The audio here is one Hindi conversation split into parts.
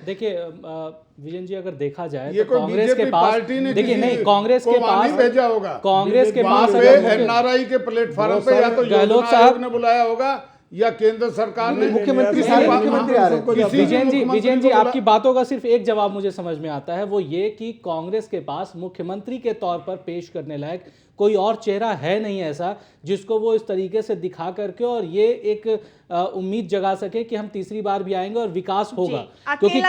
देखिए विजन जी, अगर देखा जाए ये तो कांग्रेस के पास, देखिए नहीं, कांग्रेस के पास भेजा होगा, कांग्रेस के पास एनआरआई के प्लेटफॉर्म पे या तो गहलोत साहब ने बुलाया होगा या केंद्र सरकार ने, मुख्यमंत्री सारे मुख्यमंत्री आ रहे हैं। विजयन जी आपकी बातों का सिर्फ एक जवाब मुझे समझ में आता है, वो ये कि कांग्रेस के पास मुख्यमंत्री के तौर पर पेश करने लायक कोई और चेहरा है नहीं ऐसा जिसको वो इस तरीके से दिखा करके और ये एक उम्मीद जगा सके कि हम तीसरी बार भी आएंगे और विकास होगा। क्योंकि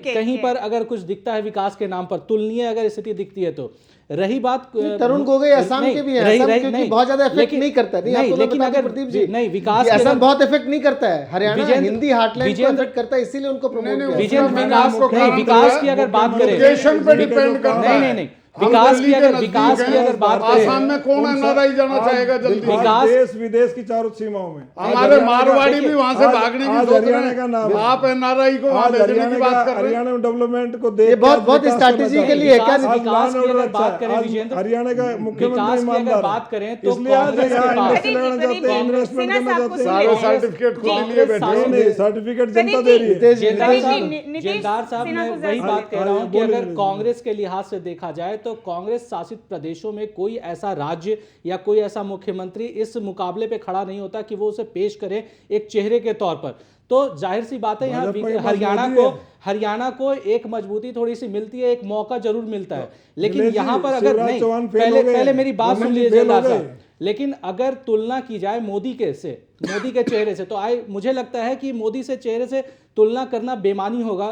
कहीं पर अगर कुछ दिखता है विकास के नाम पर, तुलनीय अगर स्थिति दिखती है तो रही बात तरुण गोगोई असम के भी हैं, क्योंकि बहुत ज्यादा इफेक्ट नहीं करता है। नहीं, लेकिन अगर प्रदीप जी नहीं, विकास असम बहुत इफेक्ट नहीं करता है, हरियाणा हिंदी हार्टलैंड को इफेक्ट करता है, इसीलिए उनको प्रमोट किया। विकास की अगर बात करें, नहीं विकास की अगर बात करें, आसाम में कौन एनआरआई जाना चाहेगा जल्दी? विकास देश विदेश की चारों सीमाओं में, हमारे मारवाड़ी भी वहां से भागने की सोच रहे हैं, आप एनआरआई को वहां भेजने की बात कर रहे हैं। हरियाणा में डेवलपमेंट को देख बहुत स्ट्रैटेजी के लिए क्या विकास की अगर बात करें विजेंद्र, हरियाणा का मुख्यमंत्री अगर बात करें तो इसलिए आज इन्वेस्टमेंट करना चाहते हैं, सारे सर्टिफिकेट खुद लिए बैठे, सर्टिफिकेट जनता दे रही है। जेलदार साहब मैं वही बात कह रहा हूँ कि अगर कांग्रेस के लिहाज से देखा जाए तो कांग्रेस शासित प्रदेशों में कोई ऐसा राज्य या कोई ऐसा मुख्यमंत्री इस मुकाबले पे खड़ा नहीं होता कि वो उसे पेश करे एक चेहरे के तौर पर। तो जाहिर सी बात है यहाँ हरियाणा को एक मजबूती थोड़ी सी मिलती है, एक मौका जरूर मिलता है, लेकिन यहाँ पर अगर नहीं, पहले मेरी बात सुन लीजिए जेलदार साहब, लेकिन अगर तुलना की जाए मोदी के चेहरे से तो मुझे लगता है कि मोदी से चेहरे से तुलना करना बेमानी होगा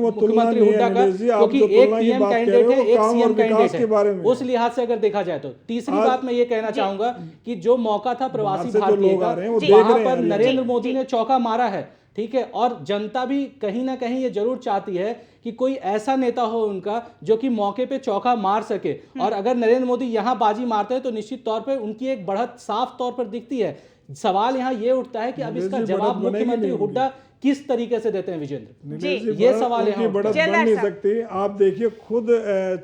मुख्यमंत्री हुड्डा का, क्योंकि एक पीएम कैंडिडेट है, एक सीएम कैंडिडेट है। उस लिहाज से अगर देखा जाए तो तीसरी बात मैं ये कहना चाहूंगा कि जो मौका था प्रवासी भारतीय का, वहां पर नरेंद्र मोदी ने चौका मारा है, ठीक है, और जनता भी कहीं ना कहीं ये जरूर चाहती है कि कोई ऐसा नेता हो उनका जो कि मौके पे चौका मार सके, और अगर नरेंद्र मोदी यहां बाजी मारते हैं तो निश्चित तौर पे उनकी एक बढ़त साफ तौर पर दिखती है। सवाल यहां ये उठता है कि अब इसका जवाब मुख्यमंत्री हुड्डा किस तरीके से देते हैं विजेंद्र, ये सवाल है। बढ़त बन नहीं सकती। आप देखिए खुद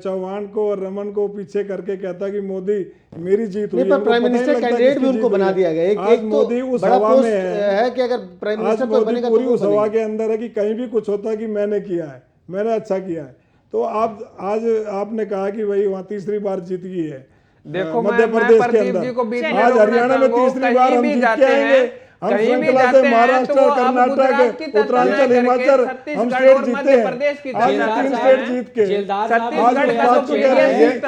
चौहान को और रमन को पीछे करके कहता कि मोदी मेरी जीत हुई, पर प्राइम मिनिस्टर कैंडिडेट भी उनको बना दिया गया। एक मोदी उस हवा में है कि अगर प्राइम मिनिस्टर कोई बनेगा पूरी उस हवा के अंदर है कि कहीं भी कुछ होता है कि मैंने किया है, मैंने अच्छा किया है। तो आप आज आपने कहा कि भाई वहां तीसरी बार जीत गई है, देखो मध्य प्रदेश के अंदर, आज हरियाणा में तीसरी बार हम जीत के आएंगे। हम श्रृंखला से महाराष्ट्र, कर्नाटक, उत्तरांचल, हिमाचल हम स्टेट जीते हैं, आज 3 स्टेट जीत के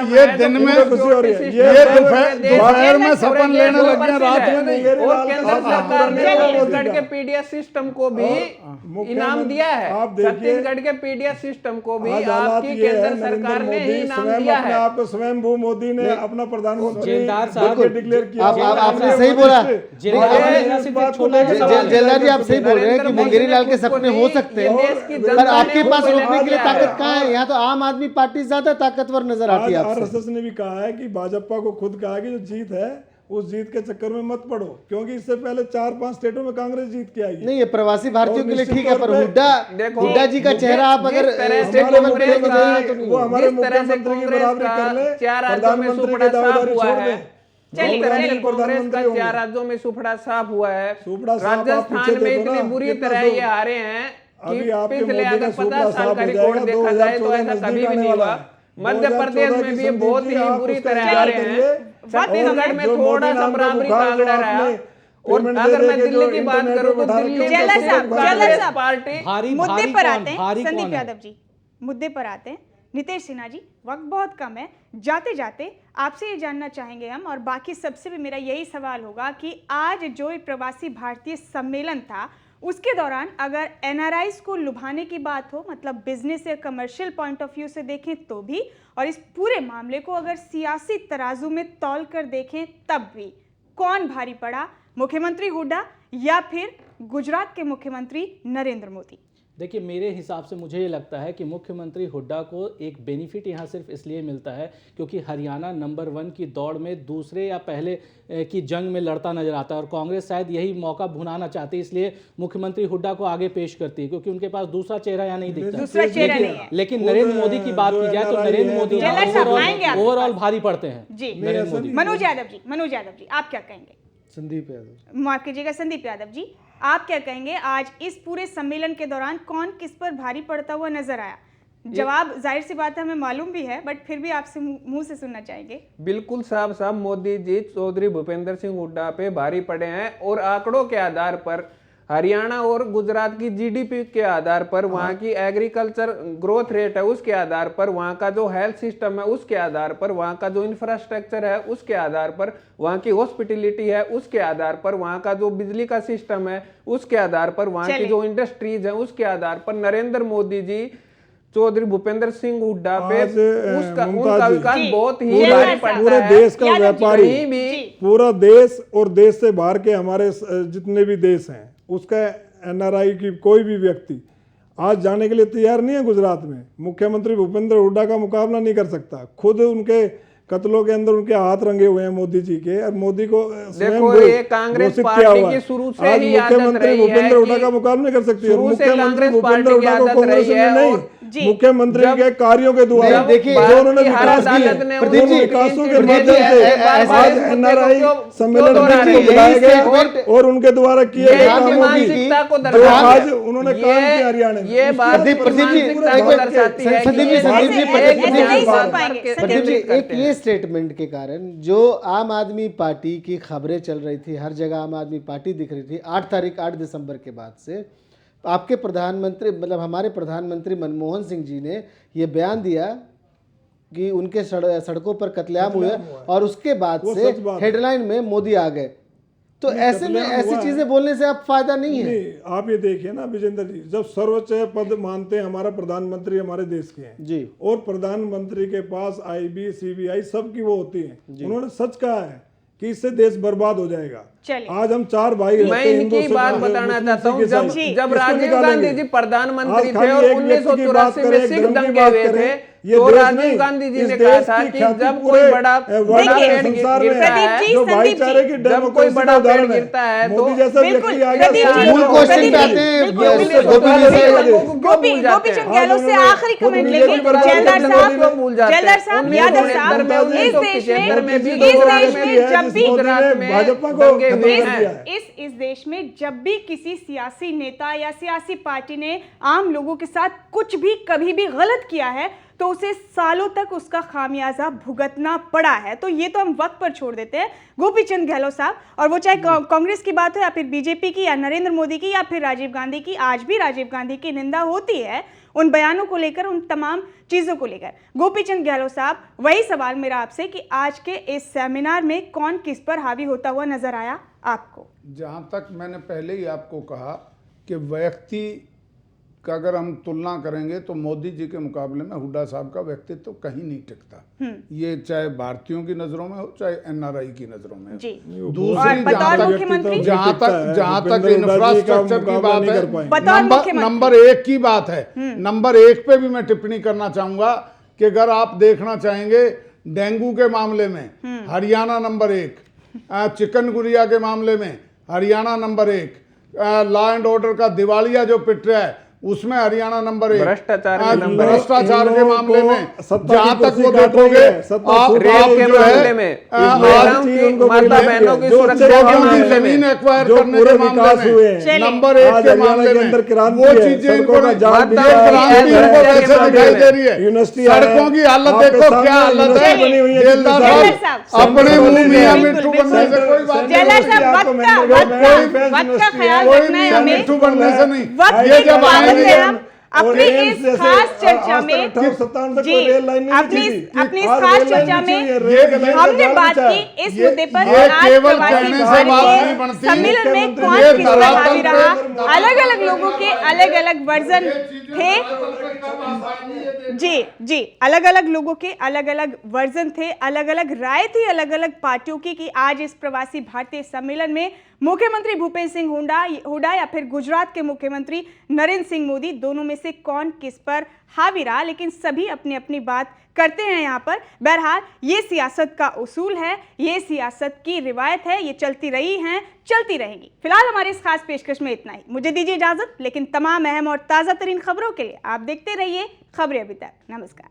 ये दिन में खुशी हो रही है, ये दोपहर में सपन लेने लग गए, रात में नहीं। और केंद्र सरकार ने छत्तीसगढ़ के पीडीएस सिस्टम को भी इनाम दिया है, छत्तीसगढ़ के पीडीएस सिस्टम को भी आपकी केंद्र सरकार ने इनाम दिया है। आपको स्वयंभू मोदी ने अपना प्रधानमंत्री डिक्लेयर किया। आपने सही बोला जेलदार जी, आप सही बोल रहे हैं कि मुंगेरी लाल के सपने हो सकते हैं, पर आपके पास रोकने के लिए ताकत कहाँ है? यहाँ तो आम आदमी पार्टी ज्यादा ताकतवर नजर आती है। आरएसएस ने भी कहा है कि भाजपा को खुद कहा कि जो जीत है उस जीत के चक्कर में मत पड़ो, क्योंकि इससे पहले 4-5 स्टेटों में कांग्रेस जीत के आई है। नहीं, ये प्रवासी भारतीयों के लिए ठीक है, पर हुड्डा जी का चेहरा आप अगर वो हमारे मुख्यमंत्री की बराबरी कर ले, प्रधानमंत्री की दावेदारी छोड़ दे। कांग्रेस का 4 राज्यों में सुपड़ा साफ हुआ है, राजस्थान में इतनी बुरी तरह ये हारे हैं कि पिछले अगर 50 साल का रिकॉर्ड देखा जाए तो ऐसा कभी भी नहीं हुआ। मध्य प्रदेश में भी बहुत ही बुरी तरह हारे हैं, छत्तीसगढ़ में थोड़ा सा बराबरी का आंकड़ा रहा। और अगर मैं दिल्ली की बात करूं तो दिल्ली में पार्टी मुद्दे पर आते हैं। संदीप यादव जी, मुद्दे पर आते हैं। नितेश सिन्हा जी, वक्त बहुत कम है, जाते जाते आपसे ये जानना चाहेंगे हम, और बाकी सबसे भी मेरा यही सवाल होगा कि आज जो प्रवासी भारतीय सम्मेलन था उसके दौरान अगर एनआरआईज को लुभाने की बात हो, मतलब बिजनेस या कमर्शियल पॉइंट ऑफ व्यू से देखें तो भी, और इस पूरे मामले को अगर सियासी तराजू में तौल कर देखें तब भी, कौन भारी पड़ा, मुख्यमंत्री हुड्डा या फिर गुजरात के मुख्यमंत्री नरेंद्र मोदी? देखिए मेरे हिसाब से मुझे ये लगता है कि मुख्यमंत्री हुड्डा को एक बेनिफिट यहाँ सिर्फ इसलिए मिलता है क्योंकि हरियाणा नंबर 1 की दौड़ में दूसरे या पहले की जंग में लड़ता नजर आता है, और कांग्रेस शायद यही मौका भुनाना चाहती है, इसलिए मुख्यमंत्री हुड्डा को आगे पेश करती है क्योंकि उनके पास दूसरा चेहरा यहाँ नहीं दिखता। लेकिन नरेंद्र मोदी की बात की जाए तो नरेंद्र मोदी ओवरऑल भारी पड़ते हैं। जी मनोज यादव जी, आप क्या कहेंगे? संदीप यादव, माफ कीजिएगा संदीप यादव जी, आप क्या कहेंगे, आज इस पूरे सम्मेलन के दौरान कौन किस पर भारी पड़ता हुआ नजर आया? जवाब जाहिर सी बात है हमें मालूम भी है, बट फिर भी आपसे मुंह से सुनना चाहेंगे। बिल्कुल साहब मोदी जी चौधरी भूपेंद्र सिंह हुड्डा पे भारी पड़े हैं, और आंकड़ों के आधार पर, हरियाणा और गुजरात की जीडीपी के आधार पर, वहाँ की एग्रीकल्चर ग्रोथ रेट है उसके आधार पर, वहाँ का जो हेल्थ सिस्टम है उसके आधार पर, वहाँ का जो इंफ्रास्ट्रक्चर है उसके आधार पर, वहाँ की हॉस्पिटलिटी है उसके आधार पर, वहाँ का जो बिजली का सिस्टम है उसके आधार पर, वहाँ की जो इंडस्ट्रीज है उसके आधार पर नरेंद्र मोदी जी चौधरी भूपेंद्र सिंह हुड्डा पे उनका विकास बहुत ही भारी पड़ता है। पूरे देश का व्यापारी, पूरा देश और देश से बाहर के हमारे जितने भी देश हैं उसका एनआरआई की कोई भी व्यक्ति आज जाने के लिए तैयार नहीं है। गुजरात में मुख्यमंत्री भूपेंद्र हुड्डा का मुकाबला नहीं कर सकता। खुद उनके कत्लों के अंदर उनके हाथ रंगे हुए हैं मोदी जी के, और मोदी को देखो ये कांग्रेस पार्टी की शुरू से ही मुख्यमंत्री भूपेंद्र हुड्डा का मुकाबला नहीं कर सकती। मुख्यमंत्री भूपेंद्र हुड्डा को कांग्रेस में नहीं, मुख्यमंत्री के कार्यों के द्वारा देखिए जो उन्होंने विकास किए, विकासों के माध्यम से आज एनआरआई सम्मेलन बुलाए गए और उनके द्वारा किए गए कामों की जो आज उन्होंने काम किया हरियाणा में। ये बात एक ये स्टेटमेंट के कारण जो आम आदमी पार्टी की खबरें चल रही थी, हर जगह आम आदमी पार्टी दिख रही थी, 8 दिसंबर के बाद से आपके प्रधानमंत्री मतलब हमारे प्रधानमंत्री मनमोहन सिंह जी ने ये बयान दिया कि उनके सड़कों पर कत्लेआम हुए, और उसके बाद से हेडलाइन में मोदी आ गए। तो ऐसे में ऐसी चीजें बोलने से आप फायदा नहीं है। आप ये देखिए ना विजेंद्र जी, जब सर्वोच्च पद मानते हैं हमारा प्रधानमंत्री हमारे देश के हैं जी, और प्रधानमंत्री के पास आईबी सीबीआई सबकी वो होती है, उन्होंने सच कहा है कि इससे देश बर्बाद हो जाएगा। आज हम 4 भाई मैं इनकी बात बताना चाहता हूँ, जब राजीव गांधी जी प्रधानमंत्री थे और 1984 में सिख दंगे हुए थे, तो राजीव गांधी जी ने कहा था कि जब कोई बड़ा पेड़ गिरता है, जो भाईचारे की जब कोई बड़ा पेड़ गिरता है तो मोदी जैसा व्यक्ति आ गया। मूल क्वेश्चन पे आते हैं गोपीचंद गहलोत से आखिरी कमेंट लेंगे। जयलर साहब, यादव साहब, इस देश में जब भी किसी सियासी नेता या सियासी पार्टी ने आम लोगों के साथ कुछ भी कभी भी गलत किया है तो उसे सालों तक उसका खामियाजा भुगतना पड़ा है। तो ये तो हम वक्त पर छोड़ देते हैं गोपीचंद गहलोत साहब, और वो चाहे कांग्रेस की बात हो या फिर बीजेपी की या नरेंद्र मोदी की या फिर राजीव गांधी की, आज भी राजीव गांधी की निंदा होती है उन बयानों को लेकर, उन तमाम चीजों को लेकर। गोपीचंद गहलोत साहब, वही सवाल मेरा आपसे कि आज के इस सेमिनार में कौन किस पर हावी होता हुआ नजर आया आपको? जहां तक मैंने पहले ही आपको कहा कि व्यक्ति का अगर हम तुलना करेंगे तो मोदी जी के मुकाबले में हुड्डा साहब का व्यक्तित्व तो कहीं नहीं टिकता। ये चाहे भारतीयों की नजरों में हो चाहे एनआरआई की नजरों में हो। दूसरी जहां तक इंफ्रास्ट्रक्चर की बात है, नंबर 1 की बात है, नंबर 1 पे भी मैं टिप्पणी करना चाहूंगा कि अगर आप देखना चाहेंगे डेंगू के मामले में हरियाणा नंबर 1, चिकनगुनिया के मामले में Haryana number 1, law and order का दिवालिया जो पिट रहा है उसमें हरियाणा नंबर 1, भ्रष्टाचार के मामले में जहां तक वो देखोगे, रेप के मामले में, माता बहनों की सुरक्षा के मामले में, जमीन एक्वायर करने के मामले में, नंबर 1 के मामले में वो चीजें इनको कैसे दिखाई दे रही है। सड़कों की हालत देखो, क्या हालत है। अपने मुंह मियां मिट्टू बनने से कोई बात नहीं, मिट्टू बनने से नहीं। ये जब अपनी इस खास चर्चा में अपनी खास चर्चा में हमने बात की इस मुद्दे पर सम्मेलन में कौन किस पर हावी रहा। अलग अलग लोगों के अलग अलग वर्जन थे जी, अलग अलग लोगों के अलग अलग वर्जन थे, अलग अलग राय थी अलग अलग पार्टियों की कि आज इस प्रवासी भारतीय सम्मेलन में मुख्यमंत्री भूपेंद्र सिंह हुड्डा या फिर गुजरात के मुख्यमंत्री नरेंद्र सिंह मोदी, दोनों में से कौन किस पर हावी रहा। लेकिन सभी अपनी अपनी बात करते हैं यहाँ पर। बहरहाल ये सियासत का उसूल है, ये सियासत की रिवायत है, ये चलती रही हैं, चलती रहेंगी। फिलहाल हमारे इस खास पेशकश में इतना ही। मुझे दीजिए इजाजत, लेकिन तमाम अहम और ताज़ा तरीन खबरों के लिए आप देखते रहिए खबरें अभी तक। नमस्कार।